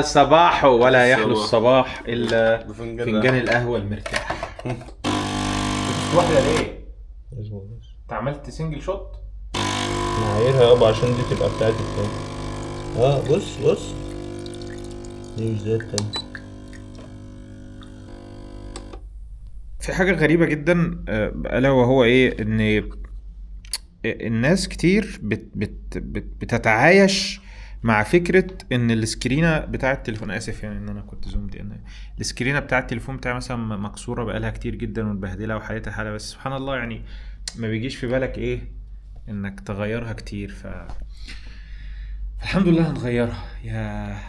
صباح ولا يحلو الصباح إلا فنجان القهوة المرتاح. واحدة ليه؟ انت عملت سنجل شوت؟ معايرها يابا عشان دي تبقى بتاعتي التاني. بص دي مش زي التاني. في حاجة غريبة جدا ألا وهو إيه إن الناس كتير بتتعايش مع فكرة ان السكرينة بتاع التليفون، اسف يعني ان انا كنت زومد، ان السكرينة بتاع التليفون بتاعي مثلا مكسورة بقالها كتير جدا ومتبهدلة وحالتها حالة، بس سبحان الله يعني ما بيجيش في بالك ايه انك تغيرها كتير. الحمد لله هنغيرها. يا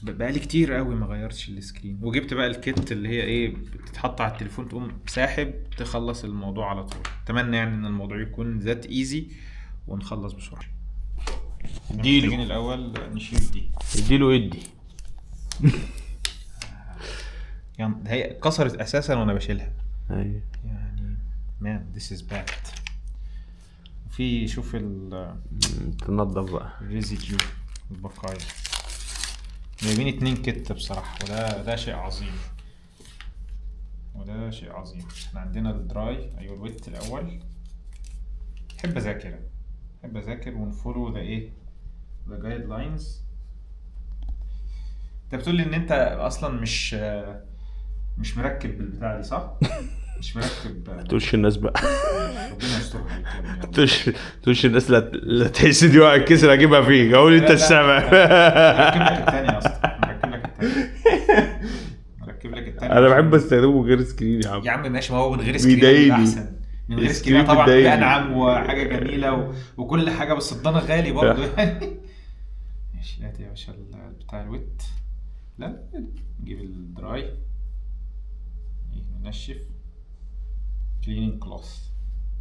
بقالي كتير قوي ما غيرتش السكرين، وجبت بقى الكيت اللي هي ايه بتتحط على التليفون تقوم ساحب تخلص الموضوع على طول. اتمنى يعني ان الموضوع يكون ذات ايزي ونخلص بسرعة. محتاجين الاول نشيل دي. اديله ادي يعني هي كسرت اساسا وانا بشيلها. ايوه يعني مان this is bad. في شوف تنضف بقى الريزيديو البقايا. جايبين 2 كت بصراحة، وده شيء عظيم، وده شيء عظيم. احنا عندنا الدراي، ايوه الويت الاول. احب اذاكر ونفولو ذا ايه ذا جايد لاينز. انت بتقول لي ان انت اصلا مش مركب بالبتاع دي صح؟ مش مركب. تقولش الناس بقى ربنا يسترها عليك يعني. تقولش الناس لا تحس دي وقع الكسر اجيبها فيك. اقول انت السبب. مركب لك الثاني اصلا، مركب لك الثاني. انا بحب استخدمه غير سكرين يا عم ماشي، ما هو من غير سكرين بيضايقني. احسن. من غير سكرين طبعا انعم وحاجه جميله وكل حاجه، بس الضنا غالي برضه يعني. ماشي هات يا باشا بتاع الويت. لا نجيب الدراي ننشف كليننج كلوث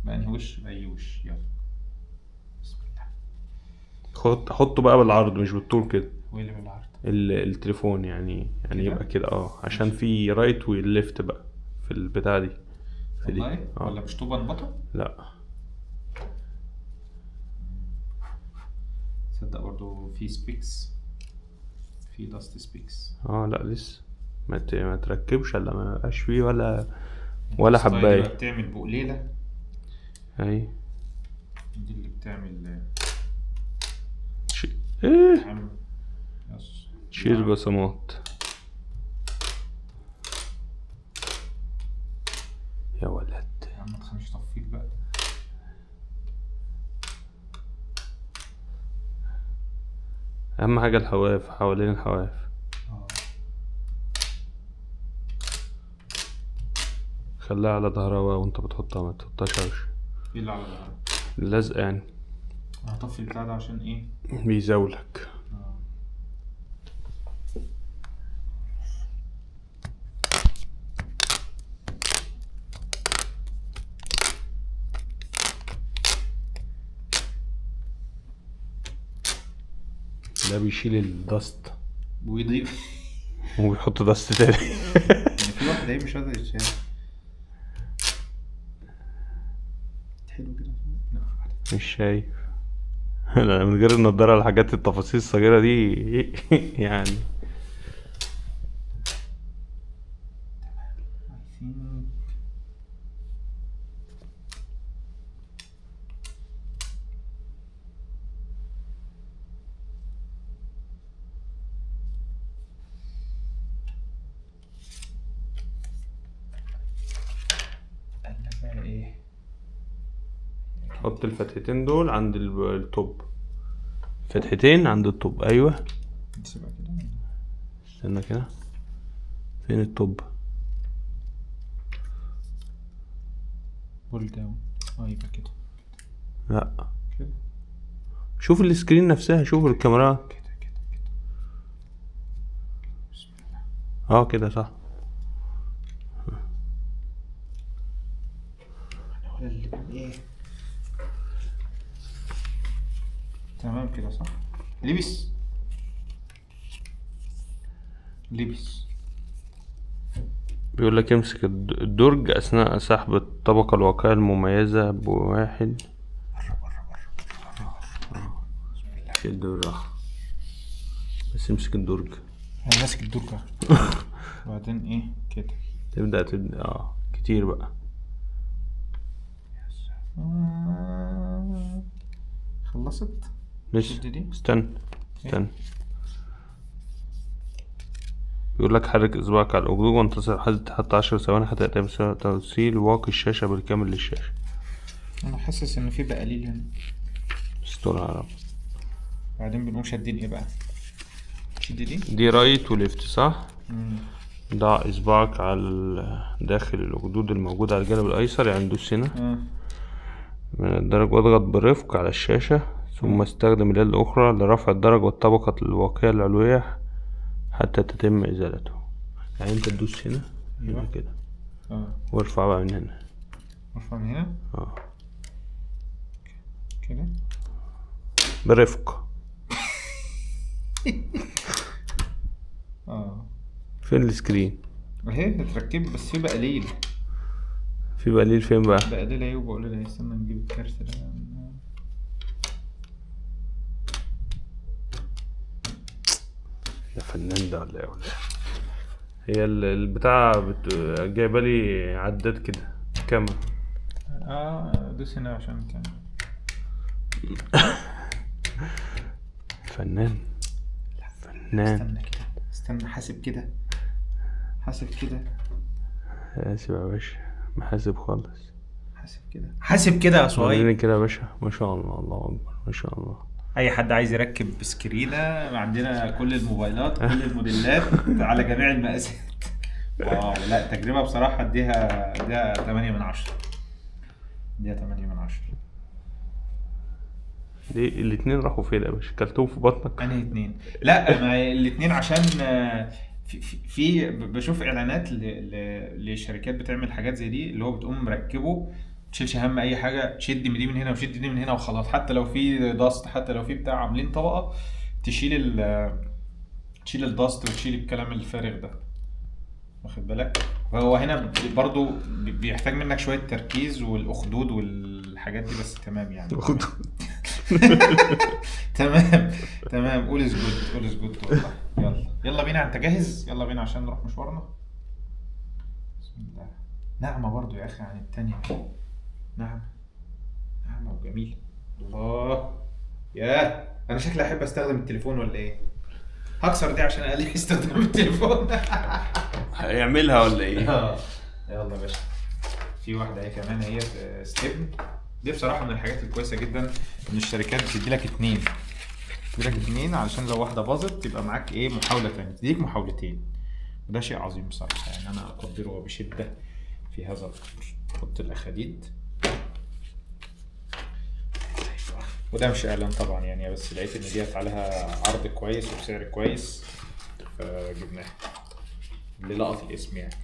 بأنهي وش بأي وش. يلا بسم الله. حطه بقى بالعرض مش بالطول كده. واللي بالعرض التليفون يعني يبقى كده عشان في رايت والليفت بقى في البتاع دي. في دي ولا مش طوبة نبطة؟ لا صدق برضو في سبيكس، في داست سبيكس. لا لسه ما تركبش الا ما بقاش فيه ولا حبايه. بتعمل بقليله اهي دي اللي بتعمل ايه تشيل بصمات. يا ولد يا عم ما تخليش طفيك بقى. اهم حاجه الحواف، حوالين الحواف. خليها على ظهرها وانت بتحطها، ما تحطهاش على وش. ايه اللي على ظهرها؟ اللزق يعني. هطفي البتاع ده عشان ايه؟ بيزاولك. ده بيشيل الدست ويضيف وبيحط دست تاني. في واحد ايه مش قادر يتشال. حلو كده مش شايف. انا من غير النضاره الحاجات التفاصيل الصغيره دي يعني. حط الفتحتين دول عند التوب، فتحتين عند التوب. ايوه استنى كده، فين التوب؟ بول داون. يبقى كده. لا كده. شوف السكرين نفسها، شوف الكاميرا كده بسم الله. كده صح. اللي ايه تمام كده صح. لبس بيقول لك امسك الدرج اثناء سحب الطبقه الواقيه المميزه بواحد. شد بالراحه بس امسك الدرج. انا ماسك الدرجة. وبعدين ايه كده تبدأ كتير بقى. خلصت. لسه دي استنى. بيقول لك حرك اصبعك على الاخدود وانتظر حتى 10 ثواني حتى يتم توصيل واقي الشاشة بالكامل للشاشة. انا حاسس ان في بقليل هنا. استر على رب. بعدين بنقوم شادين ايه بقى؟ شد دي رايت وليفت صح؟ ضع اصبعك على داخل الاخدود الموجود على الجانب الايسر، يعني دوس هنا من الدرج واضغط برفق على الشاشة، ثم استخدم اليد الاخرى لرفع الدرج والطبقة الواقية العلوية حتى تتم ازالته. يعني انت تدوس هنا كده وارفع بقى من هنا. ارفع من هنا كده برفق. فين السكرين؟ اهي هتركب بس في بقليل. في بقليل فين بقى؟ بقليل اهي وبقول لها استنى نجيب الكارت ده. يا فنان ده ولا ايه؟ هي البتاع جايبه لي عداد كده كاميرا. دوس هنا عشان كان فنان. استنى كده، استنى حاسب كده حاسب يا باشا، محاسب خالص. حاسب كده يا صهيب كده يا باشا. ما شاء الله، الله اكبر، ما شاء الله. اي حد عايز يركب سكرينه عندنا كل الموبايلات كل الموديلات على جميع المقاسات. واو، لا تجربه بصراحه اديها 8 من 10. اديها 8 من 10. دي الاتنين راحوا فين يا باشا؟ كلتهم في بطنك؟ انهي اتنين؟ لا ما الاتنين عشان في بشوف اعلانات لشركات بتعمل حاجات زي دي، اللي هو بتقوم مركبه تشيلش هم اي حاجه، تشد دي من هنا وشد دي من هنا وخلاص. حتى لو في داست، حتى لو في بتاع عاملين طبقه تشيل الداست وتشيل الكلام الفارغ ده، واخد بالك؟ فهو هنا برضو بيحتاج منك شويه تركيز والاخدود والحاجات دي، بس تمام يعني. تمام قول از جود والله. يلا بينا، انت جاهز؟ يلا بينا عشان نروح مشوارنا. بسم الله. نعمه برضو يا اخي عن التانية. نعمه وجميل. الله، ياه انا شكلي احب استخدم التليفون ولا ايه؟ هكسر دي عشان اقلل استخدام التليفون. هيعملها ولا ايه؟ يلا يا باشا. في واحده اهي كمان، هي ستيبن. دي بصراحه من الحاجات الكويسه جدا ان الشركات بتدي لك اتنين علشان لو واحده باظت يبقى معاك ايه محاوله تانية، تديك محاولتين. وده شيء عظيم بصراحه، يعني انا اقدره بشده في هذا الامر. حط الاخاديد. وده مش اعلان طبعا يعني، بس لقيت ان ديت عليها عرض كويس وبسعر كويس فجبناها للقط الاسم يعني.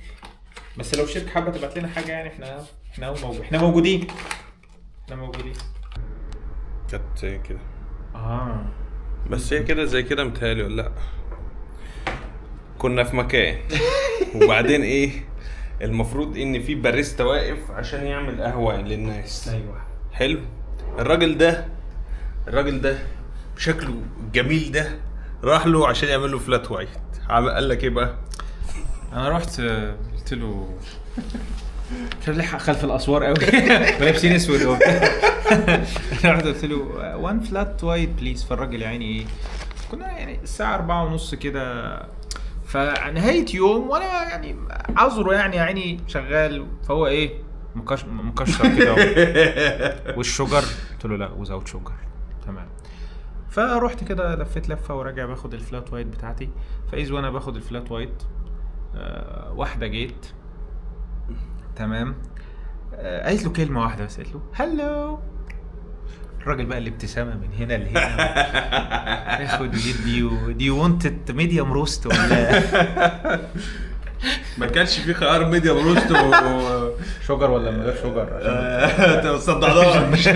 بس لو الشركه حابه تبعت لنا حاجه يعني احنا موجودين. كانت كده بس هي كده زي كده متهيألي ولا لا؟ كنا في مكان وبعدين ايه المفروض ان في باريستا واقف عشان يعمل قهوه للناس. ايوه حلو. الراجل ده بشكله الجميل ده راح له عشان يعمل له فلات وايت. قال لك ايه بقى؟ انا رحت قلت له شايف لي خلف الاسوار قوي ولابسين اسود رحت قلت له 1 فلات وايت بليز. فالراجل يعني ايه، كنا يعني الساعه 4:30 كده، فنهايه يوم وانا يعني عذره يعني شغال، فهو ايه مكشر كده والشجر. قلت له لا وزاوت شجر. تمام. فروحت كده لفيت لفه وراجع باخد الفلات وايت بتاعتي. فاذا وانا باخد الفلات وايت واحده جيت تمام، قالت له كلمه واحده بس، قالت له هلو. الراجل بقى الابتسامه من هنا لهنا ياخد دي وانت ميديوم روست ولا ما كانش في خيار ميديوم روست شجر ولا من غير شجر عشان انت صدقناش.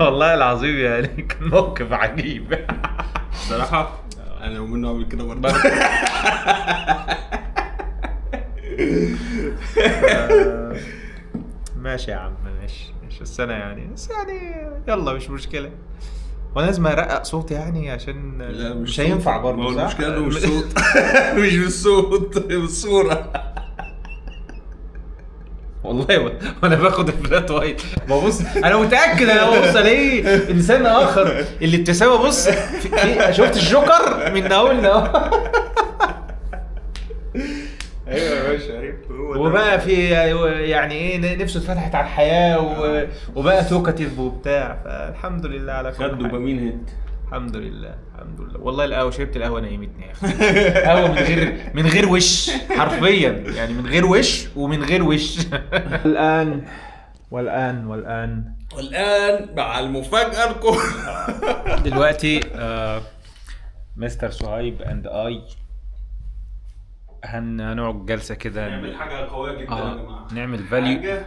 والله العظيم يعني كان موقف عجيب صراحه. انا ومنه اعمل كده برضه. ماشي يا عم، ماشي بس انا يعني يلا مش مشكله. وانا لازم ارقق صوتي يعني عشان مش هينفع برضه. ما هو المشكله انه مش صوت مش بالصوت بالصوره. والله وانا باخد الفلات وايت ببص انا متاكد انا ببص الاقي انسان اخر الابتسامه. بص شفت الجوكر من اول ايوه يا باشا ايوه. وبقى في يعني ايه نفسه اتفتحت على الحياه وبقى توكاتيف وبتاع. فالحمد لله على كل خد دوبامين هيت. الحمد لله والله. القهوه شربت القهوه نيمتني يا اخي. قهوه من غير وش حرفيا يعني، من غير وش ومن غير وش. والان مع المفاجاه الكبرى. دلوقتي مستر صهيب اند اي هنقعد جلسه كده نعمل حاجه قويه جدا يا جماعه. نعمل فاليو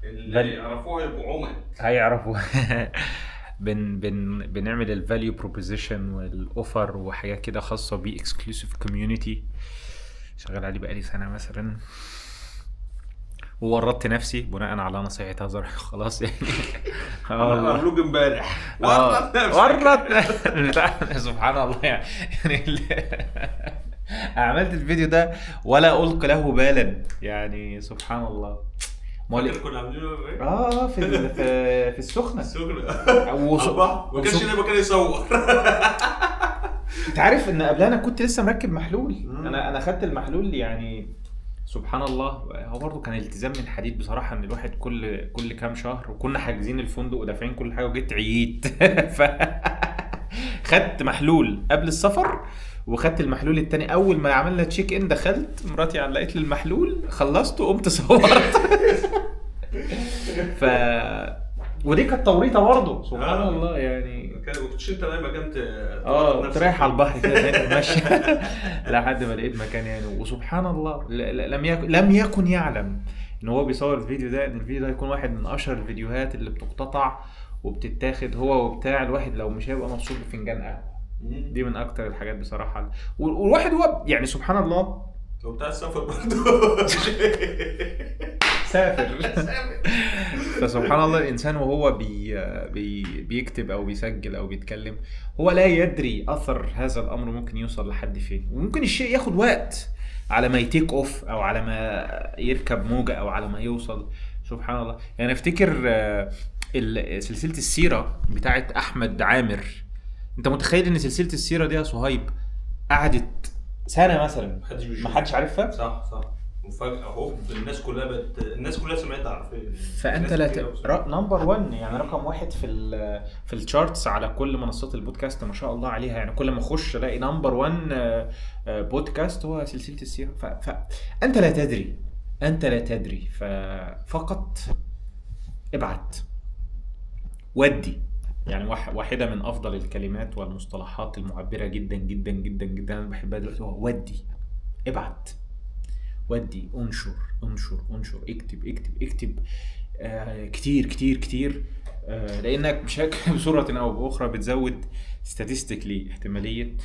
اللي يعرفوها يبقوا عمل هيعرفوا. بنعمل الفاليو بروبوزيشن والاوفر وحاجات كده خاصه بيه اكسكلوسيف كوميونتي. شغال عليه بقالي سنه مثلا، وورطت نفسي بناء على نصيحه هزار. خلاص يعني مبلوج امبارح ورط. سبحان الله يعني عملت الفيديو ده ولا ألقي له بالا يعني. سبحان الله. كنا عاملينه في السخنه ما كانش ليه مكان يصور. انت عارف ان قبلها انا كنت لسه مركب محلول. انا خدت المحلول يعني. سبحان الله. هو برضه كان التزام من حديد بصراحه، ان الواحد كل كام شهر، وكنا حاجزين الفندق ودافعين كل حاجه، وجيت عييت. خدت محلول قبل السفر، وخدت المحلول التاني اول ما عملنا تشيك ان. دخلت مراتي علقت لي المحلول، خلصته وقمت صورت. ودي كانت توريطه برضه. سبحان الله يعني. كنت انت لما كنت كنت رايح على البحر كده ماشي لحد ما لقيت مكان يعني. وسبحان الله لم يكن يعلم ان هو بيصور الفيديو ده، ان الفيديو ده هيكون واحد من اشهر الفيديوهات اللي بتقتطع وبتتاخد هو وبتاع. الواحد لو مش هيبقى مبسوط بفنجان قهوه. دي من اكتر الحاجات بصراحه. والواحد هو يعني سبحان الله وبتاع السفر برضه سافر. فسبحان الله الانسان وهو بيكتب او بيسجل او بيتكلم، هو لا يدري اثر هذا الامر ممكن يوصل لحد فين. وممكن الشيء ياخد وقت على ما يتيك اوف، او على ما يركب موجة، او على ما يوصل. سبحان الله يعني. افتكر سلسلة السيرة بتاعت احمد عامر. انت متخيل ان سلسلة السيرة دي يا صهيب قعدت سنة مثلا ما حدش عارفها؟ صح وفجأة اهو الناس كلها سمعتها عارفين. فانت نمبر 1 يعني، رقم 1 في الشارتس على كل منصات البودكاست ما شاء الله عليها يعني. كل ما اخش الاقي نمبر 1 بودكاست هو سلسلة السيرة. فانت لا تدري ففقط ابعت ودي يعني. واحدة من افضل الكلمات والمصطلحات المعبرة جدا جدا جدا جدا انا بحبها دلوقتي هو ودي. ابعت، ودي، انشر، اكتب كتير كتير كتير. لانك بشكل بصورة او باخرى بتزود statistically احتمالية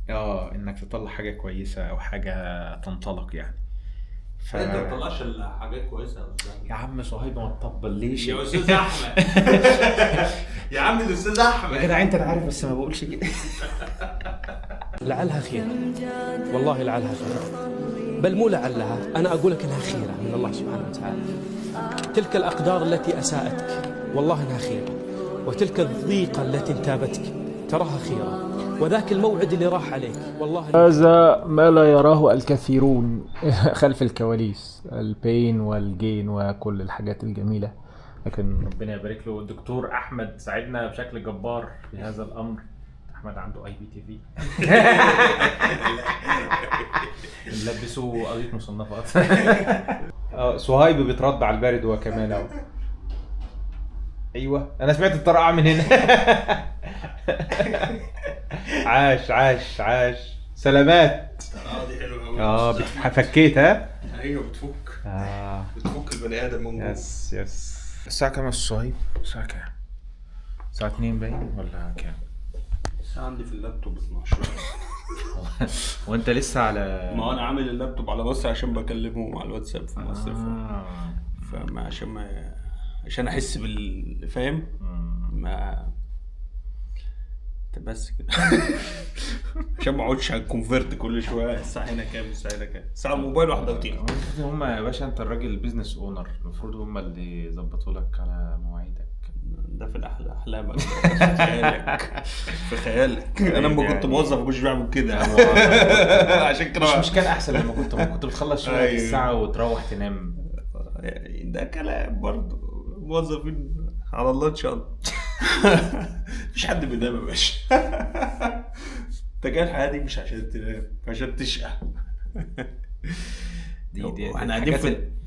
انك تطلع حاجة كويسة او حاجة تنطلق يعني. انت ما تطلعش الحاجات كويسة يا عم صهيب ما تطبليش يا استاذ احمد. يا عم الاستاذ احمد يا جدع انت انا عارف بس ما بقولش كده. لعلها خير، والله لعلها خير، بل مو لعلها، أنا أقول لك إنها خيرة من الله سبحانه وتعالى. تلك الأقدار التي أساءتك والله إنها خيرة، وتلك الضيقة التي انتابتك تراها خيرة، وذاك الموعد اللي راح عليك والله هذا ما لا يراه الكثيرون خلف الكواليس، البين والجين وكل الحاجات الجميلة. لكن ربنا يبارك له. الدكتور أحمد ساعدنا بشكل جبار في هذا الأمر. احمد عنده IPTV نلبسوه قضية مصنفات. صهيب بيترد على البارد هو كمان اهو. ايوه انا سمعت الطرقعة من هنا. عاش سلامات. دي حلوه قوي. فكيت ها. ايوه بتفك البني ادم من جوه. يس الساعة كام يا صهيب؟ الساعة كام؟ الساعة 2 باين ولا كام؟ عندي في اللابتوب 12. وانت لسه على ما انا عامل اللابتوب على مصر عشان بكلمهم على الواتساب في مصر. فما عشان احس بالفهم ما بس كده. عشان ما اقعدش على الكونفرت كل شويه الساعه هنا كام الساعه هنا كام الساعه الموبايل واحده وتيجي. هم يا باشا انت الراجل البيزنس اونر، المفروض هم اللي يظبطوا لك على مواعيدك. ده في احلامك في خيالك في خيالك. انا لما كنت موظف مش بعمل كده. عشان كده مش كان احسن لما كنت بتخلص شغلك الساعه وتروح تنام. ده كلام برضه، موظفين على الله ان شاء الله. مفيش حد بينام يا باشا. انت جاي الحياه دي مش عشان تنام، عشان تشقى. دي احنا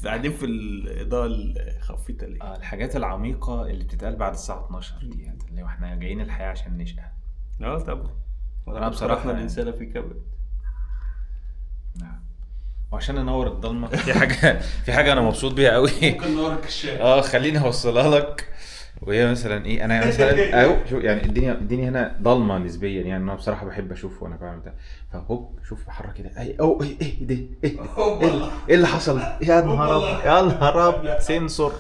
قاعدين في الاضاءه الخفيفه ليه. الحاجات العميقه اللي بتتقال بعد الساعه 12 دي، اللي احنا جايين الحياه عشان نشقى. طبعا. انا بصراحه الانسان في كبد. نعم. وعشان ننور الضلمه في حاجه انا مبسوط بيها قوي. ممكن نور الكشاف. خليني اوصلها لك. وهي مثلا ايه، انا مثلا اهو شوف يعني الدنيا هنا ضلمه نسبيا، يعني انا بصراحه بحب اشوف وانا بعمل ده. فهوب شوف بحرك كده ايه ده ايه اللي حصل؟ يا نهار ابيض سنسور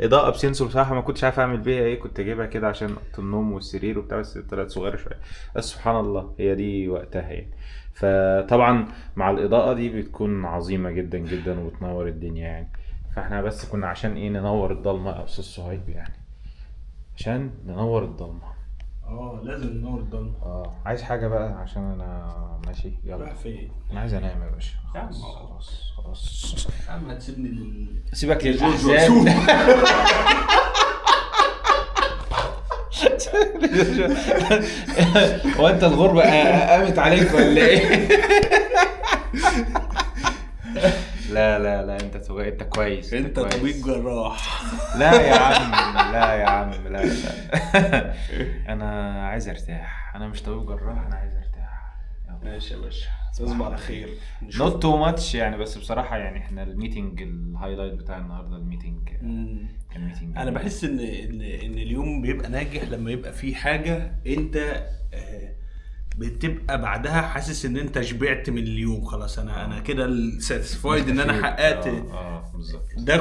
اضاءه بسنسور. بصراحه ما كنتش عارف اعمل بيها ايه، كنت اجيبها كده عشان اوضه النوم والسرير وبتاع، بس طلعت صغيره شويه. بس سبحان الله هي دي وقتها يعني. فطبعا مع الاضاءه دي بتكون عظيمه جدا جدا وبتنور الدنيا يعني. فاحنا بس كنا عشان ايه ننور الضلمه يا استاذ صهيب يعني، عشان ننور الضلمه. لازم ننور الضلمه. عايز حاجه بقى عشان انا ماشي؟ يلا رايح فين؟ انا عايز انام يا باشا. خلاص يا عم تسيبني سيبك للاحزان. وانت الغربه قامت عليك ولا ايه؟ لا انت كويس. انت طبيب جراح. لا يا عم لا. انا عايز ارتاح، انا مش طبيب جراح، انا عايز ارتاح. ماشي يا باشا، تصبح على خير. نوت تو ماتش يعني، بس بصراحه يعني احنا الميتنج الهايلايت بتاع النهارده الميتنج كان ميتنج. انا بحس ان اليوم بيبقى ناجح لما يبقى فيه حاجه انت بتبقى بعدها حاسس ان انت شبعت من اليوم. خلاص انا كده ساتيسفايد ان انا حققت. بالظبط. ده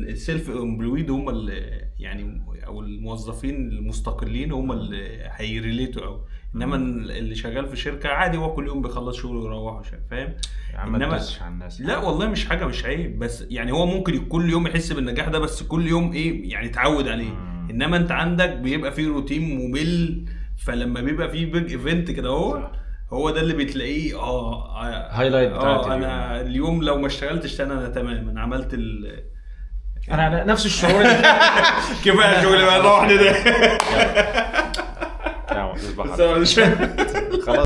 السيلف امبلويد هم اللي يعني، او الموظفين المستقلين هم اللي هيريليتوا قوي. انما اللي شغال في شركه عادي هو كل يوم بيخلص شغله ويروح، فاهم؟ انما على الناس لا والله مش حاجه، مش عيب، بس يعني هو ممكن كل يوم يحس بالنجاح ده، بس كل يوم ايه يعني اتعود عليه. انما انت عندك بيبقى فيه روتين ممل، فلما بيبقى فيه بيج ايفنت كده هو ده اللي بتلاقيه هايلايت بتاعت انا اليوم لو ما اشتغلتش انا تمام، انا عملت انا نفس الشعور. كفايه شغل بقى، نروح ده. يلا خلاص.